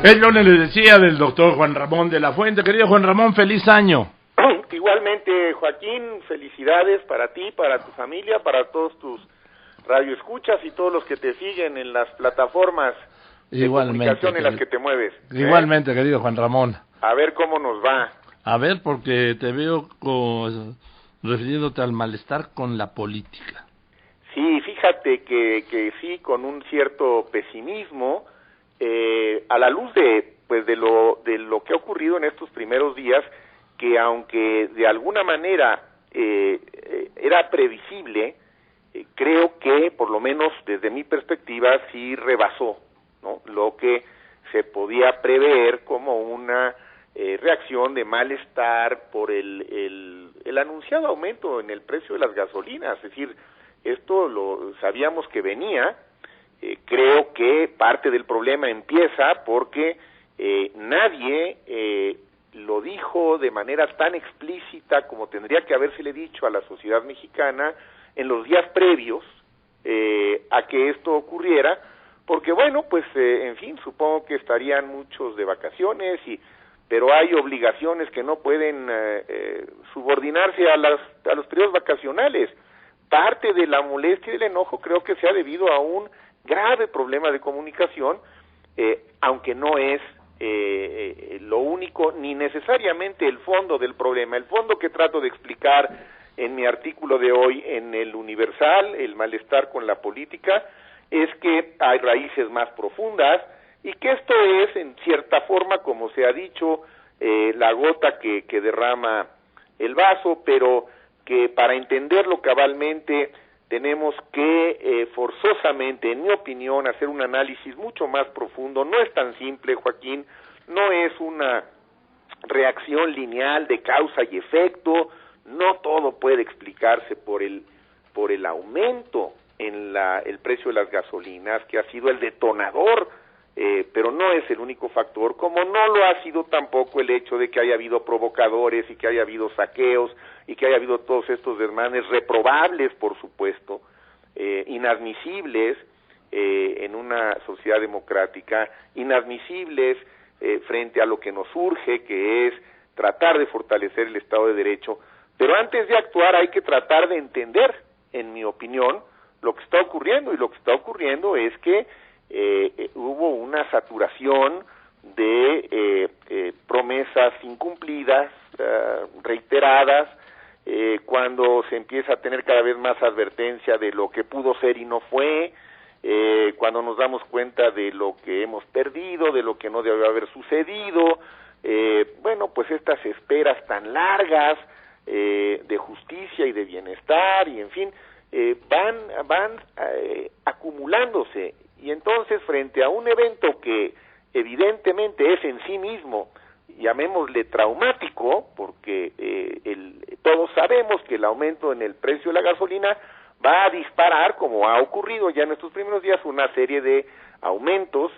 Es lo que les decía del doctor Juan Ramón de la Fuente. Querido Juan Ramón, feliz año. Igualmente, Joaquín, felicidades para ti, para tu familia, para todos tus radioescuchas y todos los que te siguen en las plataformas de comunicación en las que te mueves. Igualmente, querido Juan Ramón. A ver cómo nos va. A ver, porque te veo refiriéndote al malestar con la política. Sí, fíjate que sí, con un cierto pesimismo, a la luz de lo que ha ocurrido en estos primeros días, que aunque de alguna manera era previsible, creo que por lo menos desde mi perspectiva sí rebasó, ¿no?, lo que se podía prever como una reacción de malestar por el anunciado aumento en el precio de las gasolinas. Es decir, esto lo sabíamos que venía. Creo que parte del problema empieza porque nadie lo dijo de manera tan explícita como tendría que habérsele dicho a la sociedad mexicana en los días previos a que esto ocurriera, porque bueno, pues en fin, supongo que estarían muchos de vacaciones, pero hay obligaciones que no pueden subordinarse a los periodos vacacionales. Parte de la molestia y del enojo creo que se ha debido a un grave problema de comunicación, aunque no es lo único ni necesariamente el fondo del problema. El fondo que trato de explicar en mi artículo de hoy en el Universal, el malestar con la política, es que hay raíces más profundas y que esto es, en cierta forma, como se ha dicho, la gota que derrama el vaso, pero que para entenderlo cabalmente tenemos que forzosamente, en mi opinión, hacer un análisis mucho más profundo. No es tan simple, Joaquín, no es una reacción lineal de causa y efecto, no todo puede explicarse por el aumento en el precio de las gasolinas, que ha sido el detonador, pero no es el único factor, como no lo ha sido tampoco el hecho de que haya habido provocadores y que haya habido saqueos y que haya habido todos estos desmanes reprobables, por supuesto, inadmisibles en una sociedad democrática, inadmisibles frente a lo que nos urge, que es tratar de fortalecer el Estado de Derecho. Pero antes de actuar hay que tratar de entender, en mi opinión, lo que está ocurriendo, y lo que está ocurriendo es que hubo una saturación de promesas incumplidas, reiteradas, cuando se empieza a tener cada vez más advertencia de lo que pudo ser y no fue, cuando nos damos cuenta de lo que hemos perdido, de lo que no debe haber sucedido, bueno, pues estas esperas tan largas de justicia y de bienestar, y en fin, van acumulándose, y entonces frente a un evento que evidentemente es en sí mismo, llamémosle traumático, porque todos sabemos que el aumento en el precio de la gasolina va a disparar, como ha ocurrido ya en estos primeros días, una serie de aumentos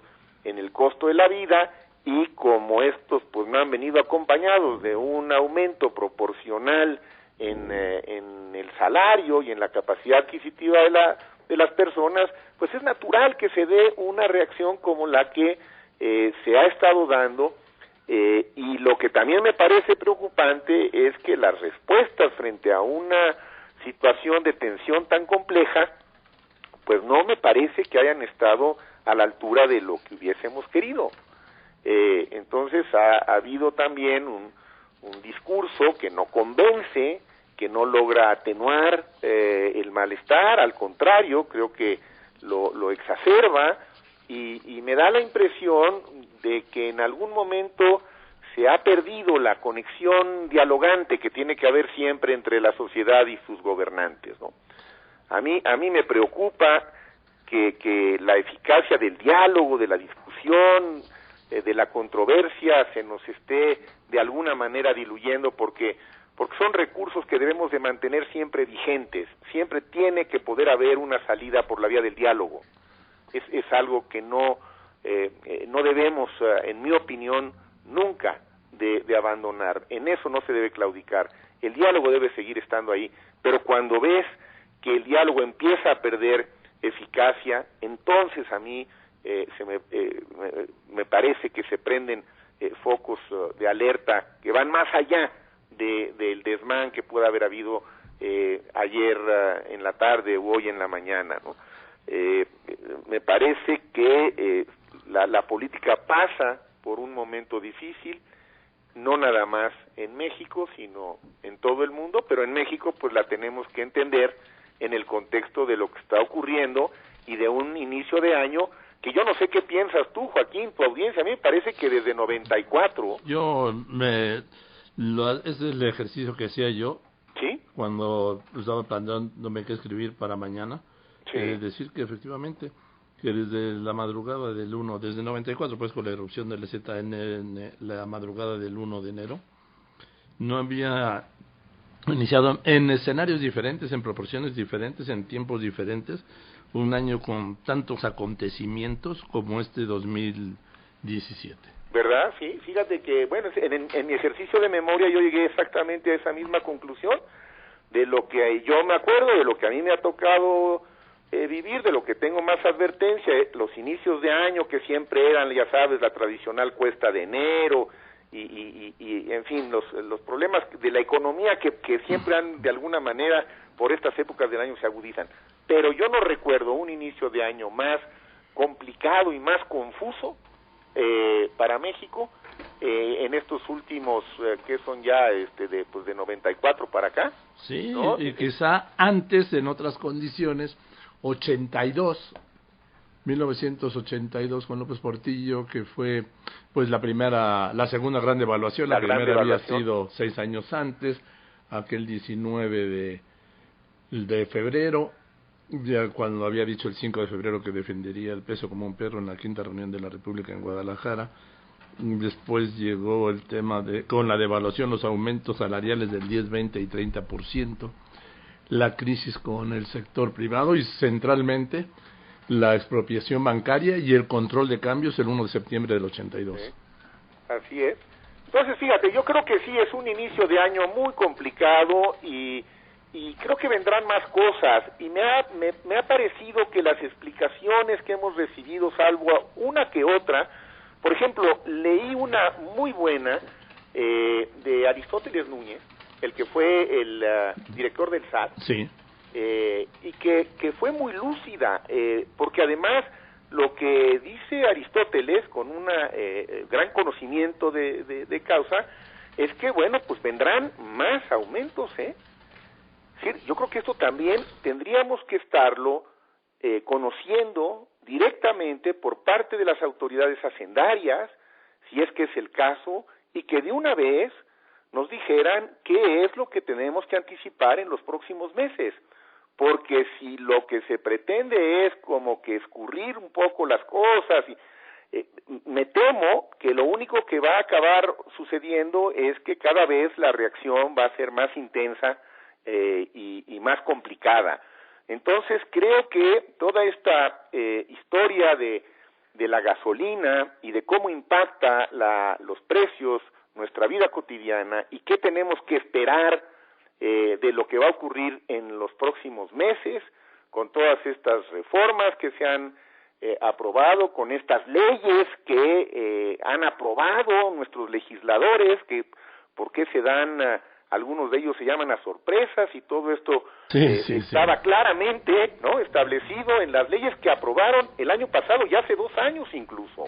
en el costo de la vida, y como estos pues no han venido acompañados de un aumento proporcional en el salario y en la capacidad adquisitiva de las personas, pues es natural que se dé una reacción como la que se ha estado dando, y lo que también me parece preocupante es que las respuestas frente a una situación de tensión tan compleja, pues no me parece que hayan estado a la altura de lo que hubiésemos querido. Entonces ha habido también un discurso que no convence, que no logra atenuar el malestar, al contrario, creo que lo exacerba, y me da la impresión de que en algún momento se ha perdido la conexión dialogante que tiene que haber siempre entre la sociedad y sus gobernantes, ¿no? A mí me preocupa que la eficacia del diálogo, de la discusión, de la controversia se nos esté de alguna manera diluyendo, porque son recursos que debemos de mantener siempre vigentes. Siempre tiene que poder haber una salida por la vía del diálogo. Es algo que no debemos, en mi opinión, nunca de abandonar. En eso no se debe claudicar. El diálogo debe seguir estando ahí, pero cuando ves que el diálogo empieza a perder eficacia, entonces a mí me parece que se prenden focos de alerta que van más allá del desmán que pueda haber habido ayer en la tarde o hoy en la mañana, ¿no? Me parece que la política pasa por un momento difícil, no nada más en México, sino en todo el mundo, pero en México pues la tenemos que entender en el contexto de lo que está ocurriendo y de un inicio de año que yo no sé qué piensas tú, Joaquín, tu audiencia. A mí me parece que desde 94... Ese es el ejercicio que hacía yo. ¿Sí? Cuando estaba planeándome qué escribir para mañana. Sí. Decir que efectivamente, que desde la madrugada del 1, desde 94, pues con la erupción del ZN, la madrugada del 1 de enero, no había iniciado en escenarios diferentes, en proporciones diferentes, en tiempos diferentes, un año con tantos acontecimientos como este 2017. ¿Verdad? Sí, fíjate que, bueno, en mi ejercicio de memoria yo llegué exactamente a esa misma conclusión, de lo que yo me acuerdo, de lo que a mí me ha tocado vivir, de lo que tengo más advertencia, los inicios de año que siempre eran, ya sabes, la tradicional cuesta de enero, y en fin, los problemas de la economía que siempre han, de alguna manera, por estas épocas del año se agudizan. Pero yo no recuerdo un inicio de año más complicado y más confuso para México en estos últimos, que son ya de 94 para acá. Sí, ¿no? Y quizá antes, en otras condiciones, 1982 con López Portillo, que fue pues la segunda gran devaluación. La primera había sido 6 años antes, aquel 19 de febrero, ya cuando había dicho el 5 de febrero que defendería el peso como un perro en la quinta reunión de la República en Guadalajara. Después llegó el tema con la devaluación, los aumentos salariales del 10, 20 y 30%, la crisis con el sector privado y centralmente la expropiación bancaria y el control de cambios el 1 de septiembre del 82. Sí, así es. Entonces, fíjate, yo creo que sí es un inicio de año muy complicado y creo que vendrán más cosas, y me ha parecido que las explicaciones que hemos recibido, salvo una que otra, por ejemplo, leí una muy buena de Aristóteles Núñez, el que fue el director del SAT, sí, y que fue muy lúcida, porque además lo que dice Aristóteles, con un gran conocimiento de causa, es que, bueno, pues vendrán más aumentos, Sí, yo creo que esto también tendríamos que estarlo conociendo directamente por parte de las autoridades hacendarias, si es que es el caso, y que de una vez nos dijeran qué es lo que tenemos que anticipar en los próximos meses, porque si lo que se pretende es como que escurrir un poco las cosas, me temo que lo único que va a acabar sucediendo es que cada vez la reacción va a ser más intensa y más complicada. Entonces creo que toda esta historia de la gasolina y de cómo impacta los precios, nuestra vida cotidiana, y qué tenemos que esperar de lo que va a ocurrir en los próximos meses, con todas estas reformas que se han aprobado, con estas leyes que han aprobado nuestros legisladores, que por qué se dan... algunos de ellos se llaman a sorpresas, y todo esto estaba claramente, ¿no?, establecido en las leyes que aprobaron el año pasado, ya hace 2 años incluso.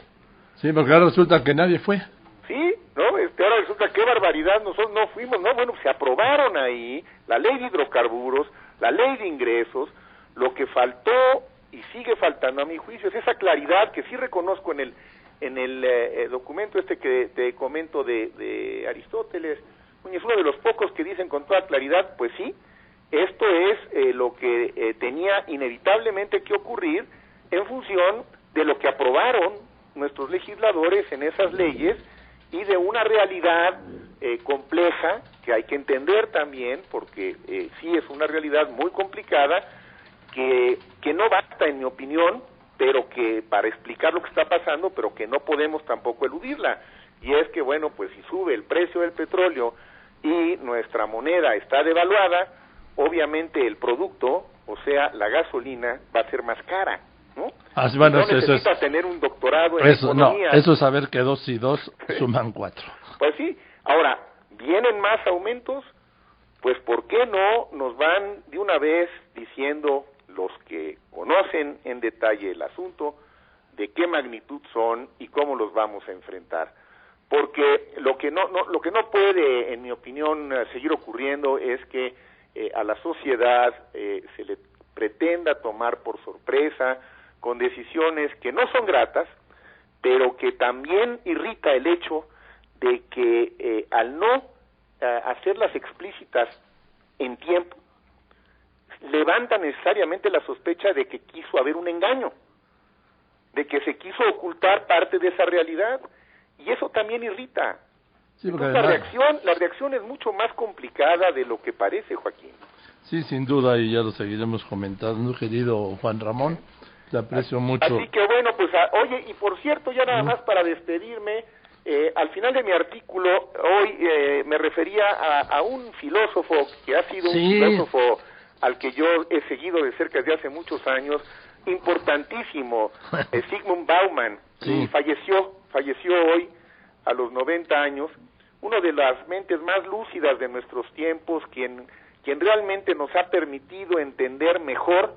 Sí, porque ahora resulta que nadie fue. Sí, ¿no? Ahora resulta qué barbaridad, nosotros no fuimos, ¿no? Bueno, se aprobaron ahí la ley de hidrocarburos, la ley de ingresos. Lo que faltó y sigue faltando a mi juicio es esa claridad que sí reconozco en el documento que te comento de Aristóteles. Es uno de los pocos que dicen con toda claridad, pues sí, esto es lo que tenía inevitablemente que ocurrir en función de lo que aprobaron nuestros legisladores en esas leyes y de una realidad compleja que hay que entender también, porque sí es una realidad muy complicada que no basta, en mi opinión, pero que para explicar lo que está pasando, pero que no podemos tampoco eludirla. Y es que, bueno, pues si sube el precio del petróleo y nuestra moneda está devaluada, obviamente el producto, o sea, la gasolina, va a ser más cara. ¿no? Bueno, no necesita tener un doctorado en eso, economía. No, eso es saber que 2 y 2 suman 4. Pues sí. Ahora, ¿vienen más aumentos? Pues ¿por qué no nos van de una vez diciendo los que conocen en detalle el asunto de qué magnitud son y cómo los vamos a enfrentar? Porque lo que no puede, en mi opinión, seguir ocurriendo es que a la sociedad se le pretenda tomar por sorpresa con decisiones que no son gratas, pero que también irrita el hecho de que al no hacerlas explícitas en tiempo, levanta necesariamente la sospecha de que quiso haber un engaño, de que se quiso ocultar parte de esa realidad, y eso también irrita. Sí, porque entonces la reacción es mucho más complicada de lo que parece, Joaquín. Sí, sin duda, y ya lo seguiremos comentando, querido Juan Ramón, te aprecio mucho. Así que bueno, pues oye, y por cierto, ya nada más para despedirme, al final de mi artículo hoy me refería a un filósofo que ha sido un filósofo al que yo he seguido de cerca desde hace muchos años, importantísimo, Zygmunt Bauman, y falleció hoy a los 90 años, uno de las mentes más lúcidas de nuestros tiempos, quien realmente nos ha permitido entender mejor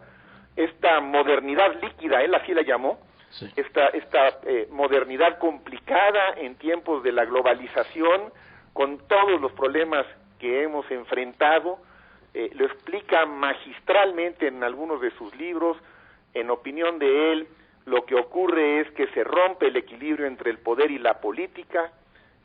esta modernidad líquida, él así la llamó, esta modernidad complicada en tiempos de la globalización, con todos los problemas que hemos enfrentado. Lo explica magistralmente en algunos de sus libros. En opinión de él, lo que ocurre es que se rompe el equilibrio entre el poder y la política,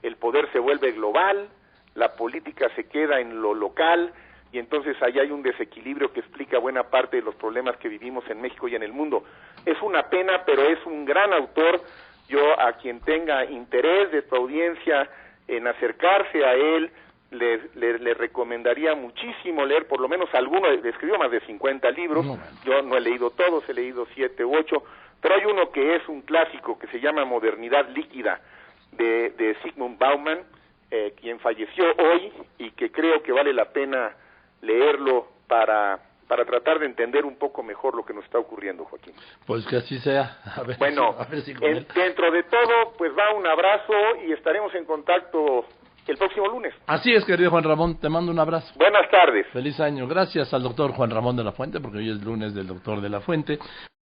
el poder se vuelve global, la política se queda en lo local, y entonces ahí hay un desequilibrio que explica buena parte de los problemas que vivimos en México y en el mundo. Es una pena, pero es un gran autor. Yo, a quien tenga interés de tu audiencia en acercarse a él, le recomendaría muchísimo leer por lo menos alguno. Escribió más de 50 libros, yo no he leído todos, he leído 7 u 8, pero hay uno que es un clásico que se llama Modernidad Líquida, de Zygmunt Bauman, quien falleció hoy, y que creo que vale la pena leerlo para tratar de entender un poco mejor lo que nos está ocurriendo, Joaquín. Pues que así sea. A ver si dentro de todo, pues va un abrazo y estaremos en contacto el próximo lunes. Así es, querido Juan Ramón, te mando un abrazo. Buenas tardes. Feliz año. Gracias al doctor Juan Ramón de la Fuente, porque hoy es lunes del doctor de la Fuente.